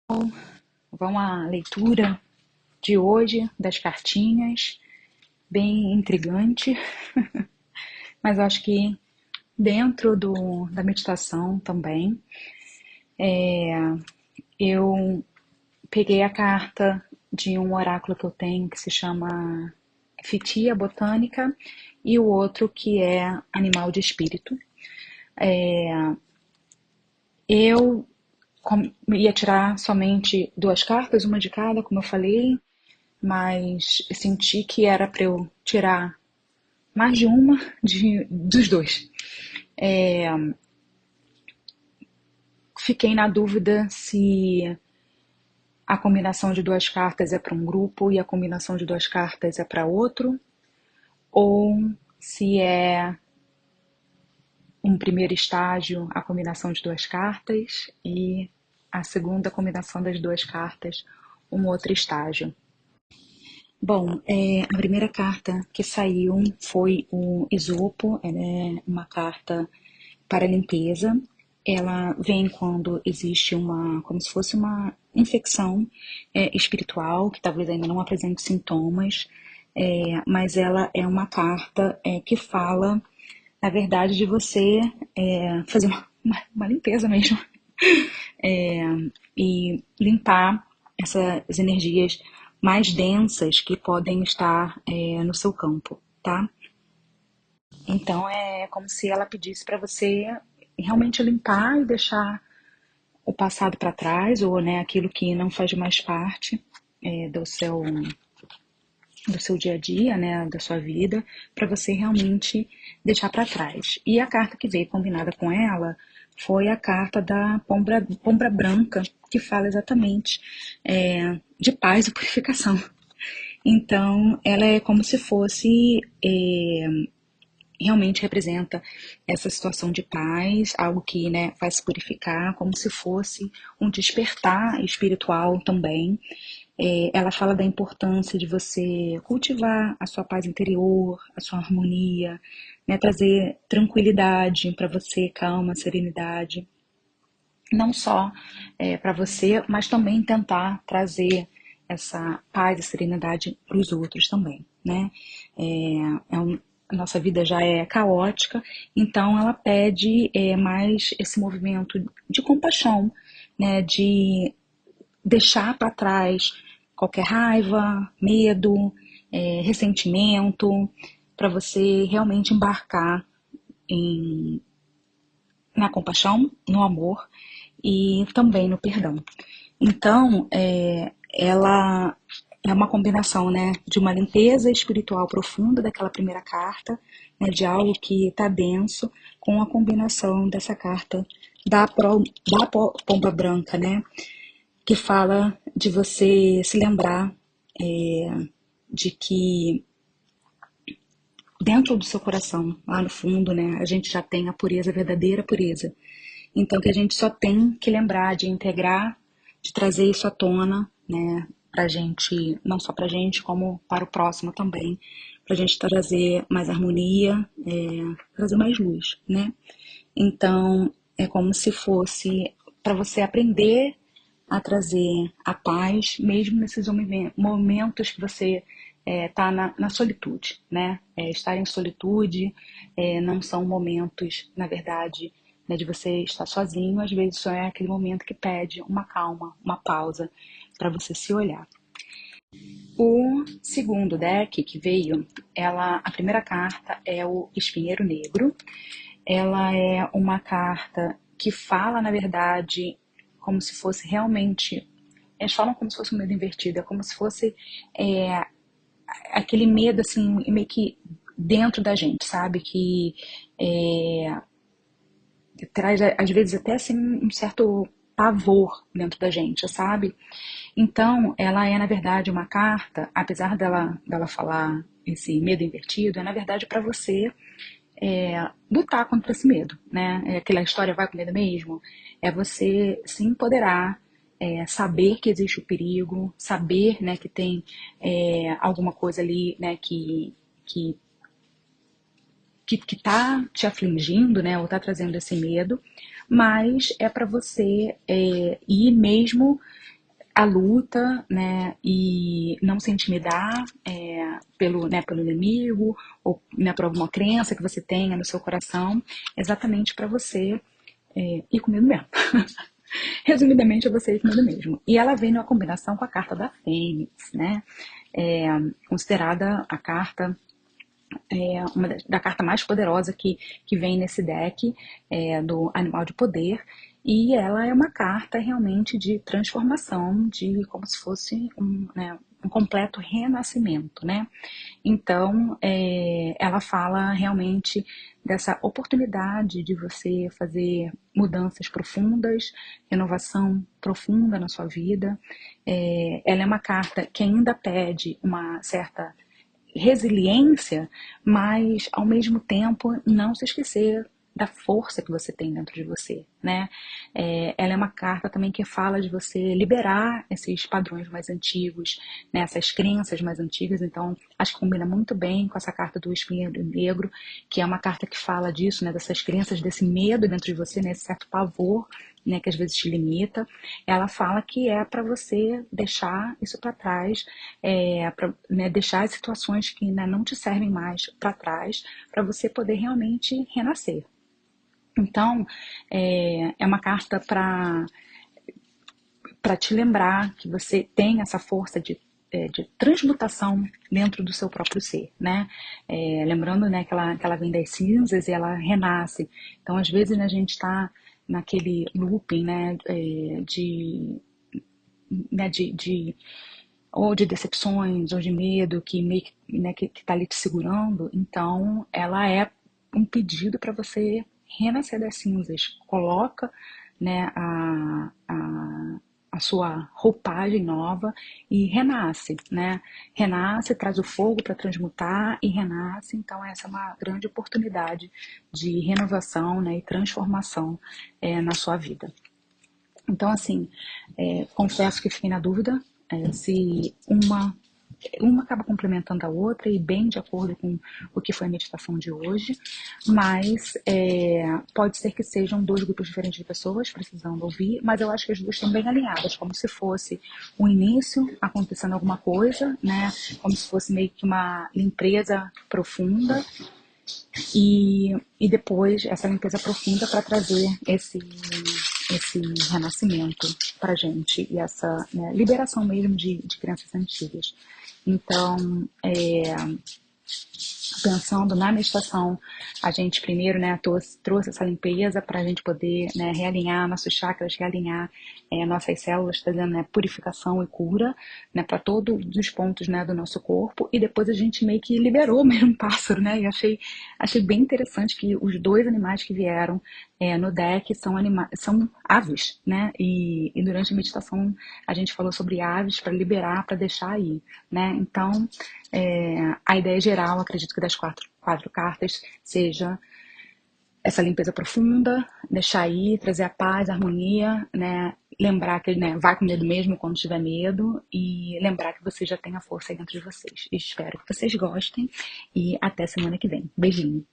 Vamos à leitura de hoje das cartinhas, bem intrigante, mas eu acho que dentro da meditação também, eu peguei a carta de um oráculo que eu tenho que se chama Fitia Botânica e o outro que é Animal de Espírito. Eu ia tirar somente duas cartas, uma de cada, como eu falei, mas eu senti que era para eu tirar mais de uma dos dois. Fiquei na dúvida se a combinação de duas cartas é para um grupo e a combinação de duas cartas é para outro, ou se é um primeiro estágio a combinação de duas cartas e a segunda combinação das duas cartas um outro estágio. Bom, a primeira carta que saiu foi o Esopo, ela é uma carta para limpeza. Ela vem quando existe como se fosse uma infecção espiritual, que talvez ainda não apresente sintomas, mas ela é uma carta que fala, na verdade, de você fazer uma limpeza mesmo, e limpar essas energias mais densas que podem estar no seu campo, tá? Então é como se ela pedisse para você realmente limpar e deixar o passado para trás, ou né, aquilo que não faz mais parte do seu dia a dia, né, da sua vida, para você realmente deixar para trás. E a carta que veio combinada com ela foi a carta da Pomba Branca, que fala exatamente de paz e purificação. Então, ela é como se fosse realmente representa essa situação de paz, algo que né, faz se purificar, como se fosse um despertar espiritual também. Ela fala da importância de você cultivar a sua paz interior, a sua harmonia, né, trazer tranquilidade para você, calma, serenidade. Não só para você, mas também tentar trazer essa paz e serenidade para os outros também, né? A nossa vida já é caótica, então ela pede mais esse movimento de compaixão, né? De deixar para trás qualquer raiva, medo, ressentimento, para você realmente embarcar na compaixão, no amor e também no perdão. Então, ela é uma combinação, né, de uma limpeza espiritual profunda daquela primeira carta, né, de algo que está denso, com a combinação dessa carta da pomba branca, né, que fala de você se lembrar de que dentro do seu coração, lá no fundo, né, a gente já tem a pureza, a verdadeira pureza. Então, que a gente só tem que lembrar de integrar, de trazer isso à tona, né, pra gente, não só pra gente, como para o próximo também, pra gente trazer mais harmonia, trazer mais luz, né. Então, é como se fosse para você aprender a trazer a paz, mesmo nesses momentos que você está na solitude, né? Estar em solitude não são momentos, na verdade, né, de você estar sozinho, às vezes só é aquele momento que pede uma calma, uma pausa, para você se olhar. O segundo deck que veio, a primeira carta é o Espinheiro Negro. Ela é uma carta que fala, na verdade, como se fosse realmente. Eles falam como se fosse um medo invertido, é como se fosse aquele medo, assim, meio que dentro da gente, sabe? Que traz, às vezes, até assim, um certo pavor dentro da gente, sabe? Então, ela é, na verdade, uma carta, apesar dela falar esse medo invertido, é, na verdade, para você lutar contra esse medo, né? Aquela história vai com medo mesmo. É você se empoderar, saber que existe o perigo, saber, né, que tem alguma coisa ali, né, que que tá te afligindo, né, ou tá trazendo esse medo, mas é para você ir mesmo a luta, né, e não se intimidar pelo inimigo ou, né, por alguma crença que você tenha no seu coração, exatamente para você ir com medo mesmo. Resumidamente, é você ir com medo mesmo. E ela vem numa combinação com a carta da Fênix, né? Considerada a carta da carta mais poderosa que vem nesse deck, do Animal de Poder, e ela é uma carta realmente de transformação, de como se fosse um completo renascimento, né? Então, ela fala realmente dessa oportunidade de você fazer mudanças profundas, renovação profunda na sua vida. Ela é uma carta que ainda pede uma certa resiliência, mas ao mesmo tempo não se esquecer da força que você tem dentro de você, né? Ela é uma carta também que fala de você liberar esses padrões mais antigos, né? Essas crenças mais antigas. Então, acho que combina muito bem com essa carta do Espinho Negro, que é uma carta que fala disso, né? Dessas crenças, desse medo dentro de você, né? Esse certo pavor, né, que às vezes te limita. Ela fala que é para você deixar isso para trás, para, né, deixar as situações que, né, não te servem mais para trás, para você poder realmente renascer. Então, é uma carta para te lembrar que você tem essa força de transmutação dentro do seu próprio ser, né? Lembrando, né, que ela vem das cinzas e ela renasce. Então, às vezes, né, a gente está naquele looping, né, ou de decepções, ou de medo que meio que, né, que tá ali te segurando. Então, ela é um pedido para você renascer das cinzas. Coloca, né, a sua roupagem nova e renasce, né? Renasce, traz o fogo para transmutar e renasce. Então, essa é uma grande oportunidade de renovação, né, e transformação na sua vida. Então, assim, confesso que fiquei na dúvida se uma acaba complementando a outra e bem de acordo com o que foi a meditação de hoje, mas pode ser que sejam dois grupos diferentes de pessoas precisando ouvir, mas eu acho que as duas estão bem alinhadas, como se fosse o início acontecendo alguma coisa, né? Como se fosse meio que uma limpeza profunda e depois essa limpeza profunda para trazer esse renascimento para gente e essa, né, liberação mesmo de crenças antigas. Então, pensando na meditação, a gente primeiro, né, trouxe essa limpeza para a gente poder, né, realinhar nossos chakras, realinhar nossas células, trazendo, né, purificação e cura, né, para todos os pontos, né, do nosso corpo. E depois a gente meio que liberou mesmo um pássaro, né? E achei bem interessante que os dois animais que vieram no deck são aves, né? E durante a meditação a gente falou sobre aves para liberar, para deixar aí, né? Então, a ideia geral, acredito que das quatro cartas, seja essa limpeza profunda, deixar aí, trazer a paz, a harmonia, né? Lembrar que, né, vai com medo mesmo quando tiver medo e lembrar que você já tem a força aí dentro de vocês. Espero que vocês gostem e até semana que vem. Beijinho!